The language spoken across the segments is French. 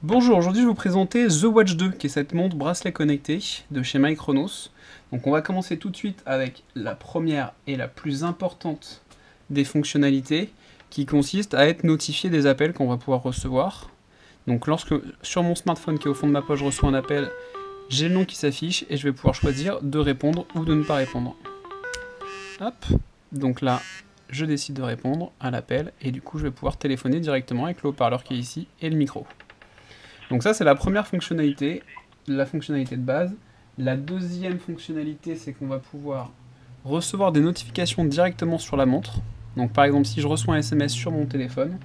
Bonjour, aujourd'hui je vais vous présenter The Watch 2, qui est cette montre bracelet connecté de chez Micronos. Donc on va commencer tout de suite avec la première et la plus importante des fonctionnalités, qui consiste à être notifié des appels qu'on va pouvoir recevoir. Donc lorsque sur mon smartphone qui est au fond de ma poche je reçois un appel, j'ai le nom qui s'affiche et je vais pouvoir choisir de répondre ou de ne pas répondre. Hop, donc là je décide de répondre à l'appel et du coup je vais pouvoir téléphoner directement avec le haut-parleur qui est ici et le micro. Donc ça c'est la première fonctionnalité, la fonctionnalité de base. La deuxième fonctionnalité c'est qu'on va pouvoir recevoir des notifications directement sur la montre. Donc par exemple si je reçois un SMS sur mon téléphone,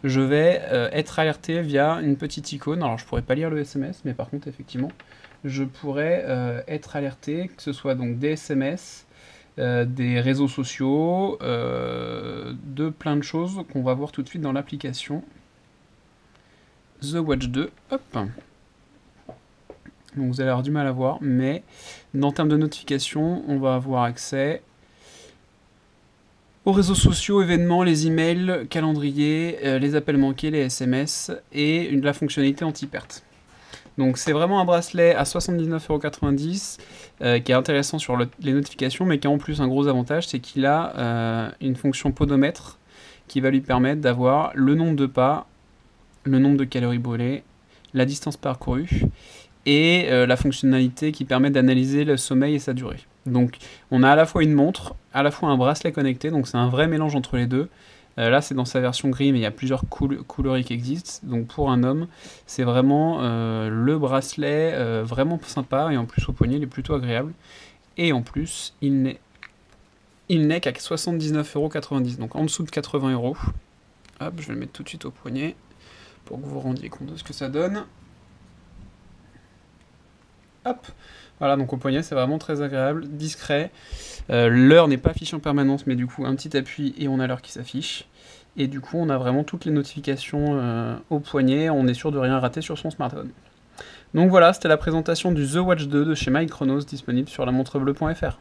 je vais être alerté via une petite icône. Alors je pourrais pas lire le SMS, mais par contre effectivement je pourrais être alerté, que ce soit donc des SMS, des réseaux sociaux, de plein de choses qu'on va voir tout de suite dans l'application The Watch 2, hop. Donc vous allez avoir du mal à voir, mais en termes de notification, on va avoir accès aux réseaux sociaux, événements, les emails, calendrier, les appels manqués, les SMS et la fonctionnalité anti-perte. Donc c'est vraiment un bracelet à 79,90 € qui est intéressant sur les notifications, mais qui a en plus un gros avantage, c'est qu'il a une fonction podomètre qui va lui permettre d'avoir le nombre de pas, le nombre de calories brûlées, la distance parcourue et la fonctionnalité qui permet d'analyser le sommeil et sa durée. Donc on a à la fois une montre, à la fois un bracelet connecté, donc c'est un vrai mélange entre les deux. Là c'est dans sa version gris, mais il y a plusieurs coloris qui existent. Donc pour un homme, c'est vraiment le bracelet vraiment sympa, et en plus au poignet il est plutôt agréable. Et en plus il n'est qu'à 79,90 €, donc en dessous de 80 €. Hop, je vais le mettre tout de suite au poignet pour que vous vous rendiez compte de ce que ça donne. Hop, voilà, donc au poignet c'est vraiment très agréable, discret. L'heure n'est pas affichée en permanence, mais du coup un petit appui et on a l'heure qui s'affiche. Et du coup on a vraiment toutes les notifications au poignet, on est sûr de rien rater sur son smartphone. Donc voilà, c'était la présentation du The Watch 2 de chez Micronos, disponible sur lamontrebleu.fr.